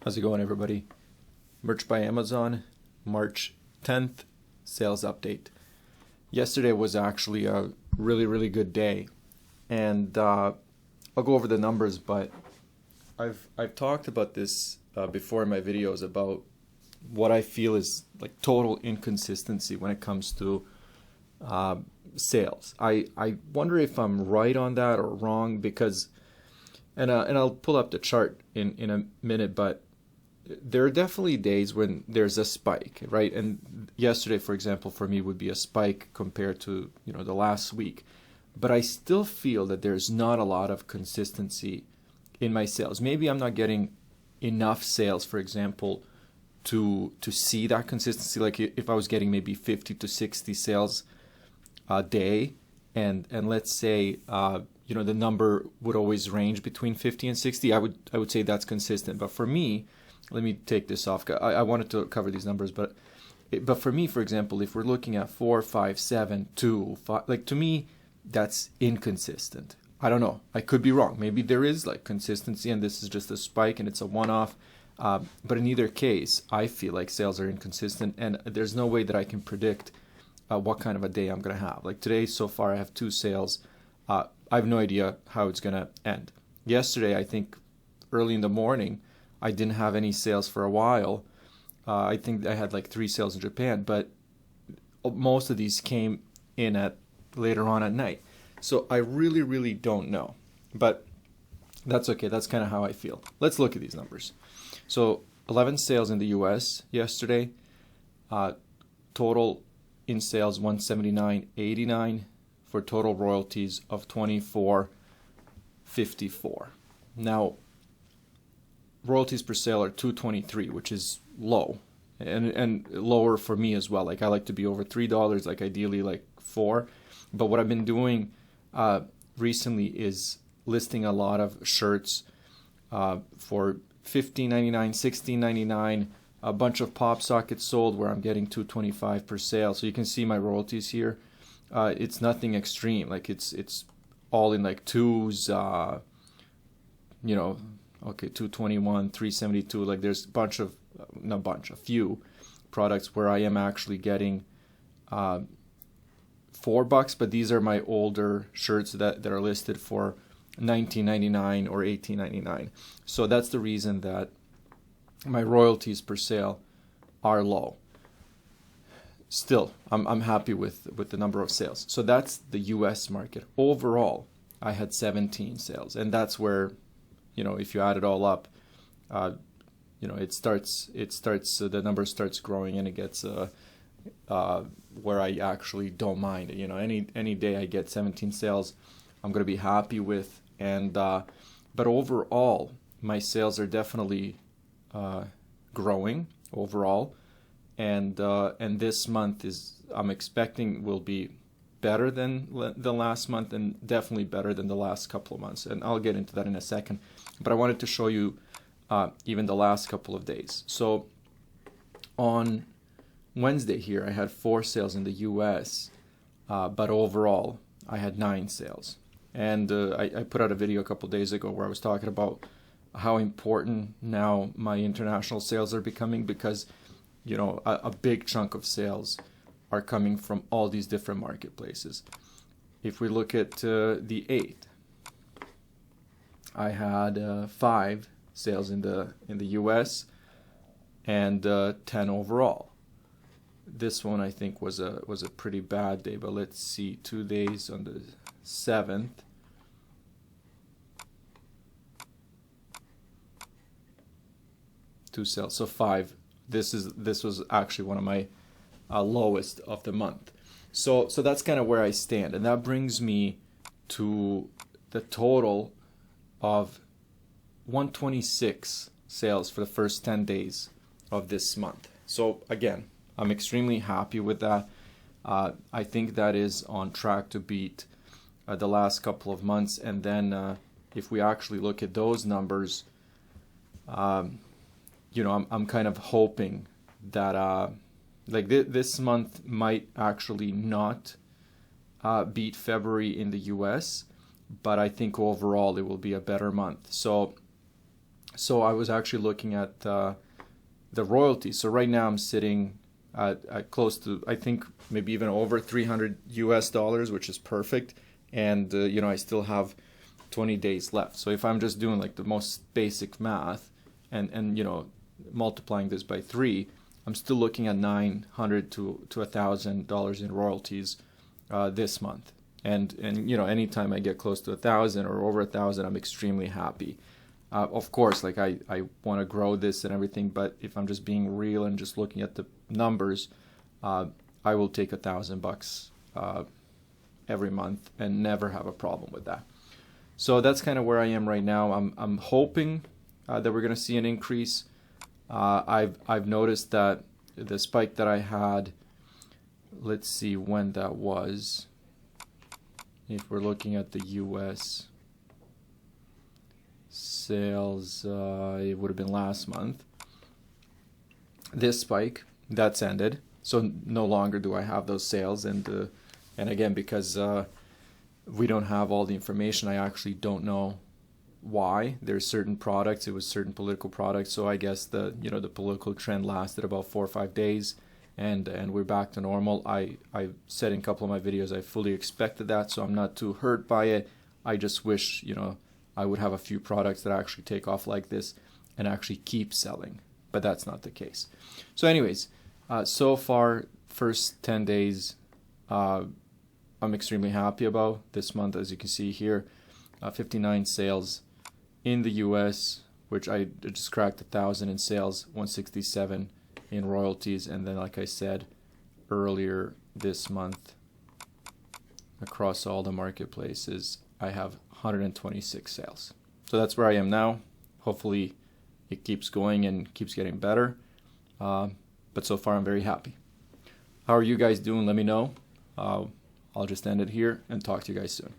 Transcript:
How's it going, everybody? Merch by Amazon, March 10th, sales update. Yesterday was actually a really good day, and I'll go over the numbers, but I've talked about this before in my videos about what I feel is like total inconsistency when it comes to sales. I wonder if I'm right on that or wrong, because and I'll pull up the chart in a minute, but there are definitely days when there's a spike, right? And yesterday, for example, for me would be a spike compared to the last week, but I still feel that there's not a lot of consistency in my sales. Maybe I'm not getting enough sales, for example, to see that consistency. Like if I was getting maybe 50 to 60 sales a day, and let's say the number would always range between 50 and 60, I would say that's consistent. But for me, let me take this off. I wanted to cover these numbers, but for me, for example, if we're looking at 4, 5, 7, 2, 5, like to me, that's inconsistent. I don't know. I could be wrong. Maybe there is like consistency and this is just a spike and it's a one-off. But in either case, I feel like sales are inconsistent, and there's no way that I can predict what kind of a day I'm going to have. Like today, so far, I have 2 sales. I have no idea how it's going to end. Yesterday, I think early in the morning, I didn't have any sales for a while. I think I had like 3 sales in Japan, but most of these came in at later on at night. So I really don't know, but that's okay. That's kind of how I feel. Let's look at these numbers. So 11 sales in the US yesterday, total in sales 179.89 for total royalties of 24.54. Now, royalties per sale are 223, which is low, and lower for me as well. Like I like to be over $3, like ideally like 4. But what I've been doing recently is listing a lot of shirts for $15.99, $16.99, a bunch of pop sockets sold where I'm getting $2.25 per sale. So you can see my royalties here. It's nothing extreme. Like it's all in like twos. Okay, 221, 372. Like there's a few products where I am actually getting $4, but these are my older shirts that are listed for $19.99 or $18.99. So that's the reason that my royalties per sale are low. Still, I'm happy with the number of sales. So that's the US market. Overall, I had 17 sales, and that's where, if you add it all up, the number starts growing, and it gets where I actually don't mind. Any day I get 17 sales, I'm going to be happy with. And but overall, my sales are definitely growing overall, and this month I'm expecting will be better than the last month, and definitely better than the last couple of months. And I'll get into that in a second. But I wanted to show you even the last couple of days. So on Wednesday here, I had 4 sales in the US, but overall, I had 9 sales. And I put out a video a couple days ago where I was talking about how important now my international sales are becoming, because a big chunk of sales are coming from all these different marketplaces. If we look at the 8th, I had 5 sales in the US and 10 overall. This one I think was a pretty bad day, but let's see, 2 days on the 7th. Two sales, so 5. This was actually one of my lowest of the month. So that's kind of where I stand, and that brings me to the total of 126 sales for the first 10 days of this month. So again, I'm extremely happy with that. I think that is on track to beat the last couple of months. And then if we actually look at those numbers, I'm kind of hoping that this month might actually not beat February in the US, but I think overall it will be a better month. So So I was actually looking at the royalties. So right now I'm sitting at close to, I think maybe even over $300, which is perfect. And you know, I still have 20 days left. So if I'm just doing like the most basic math and you know, multiplying this by 3, I'm still looking at $900 to $1,000 in royalties this month. And you know, anytime I get close to 1,000 or over 1,000, I'm extremely happy. Of course, like I want to grow this and everything, but if I'm just being real and just looking at the numbers, I will take $1,000 every month and never have a problem with that. So that's kind of where I am right now. I'm hoping that we're going to see an increase. I've noticed that the spike that I had, let's see when that was. If we're looking at the US sales, it would have been last month. This spike, that's ended. So no longer do I have those sales. And again, because we don't have all the information, I actually don't know why. There's certain products, it was certain political products, so I guess the political trend lasted about 4 or 5 days, and we're back to normal. I said in a couple of my videos I fully expected that, so I'm not too hurt by it. I just wish, you know, I would have a few products that actually take off like this and actually keep selling, but that's not the case. So anyways, so far, first 10 days, I'm extremely happy about this month. As you can see here, 59 sales in the US, which I just cracked 1,000 in sales, 167 in royalties, and then like I said earlier this month, across all the marketplaces, I have 126 sales. So that's where I am now. Hopefully it keeps going and keeps getting better, but so far I'm very happy. How are you guys doing? Let me know. I'll just end it here and talk to you guys soon.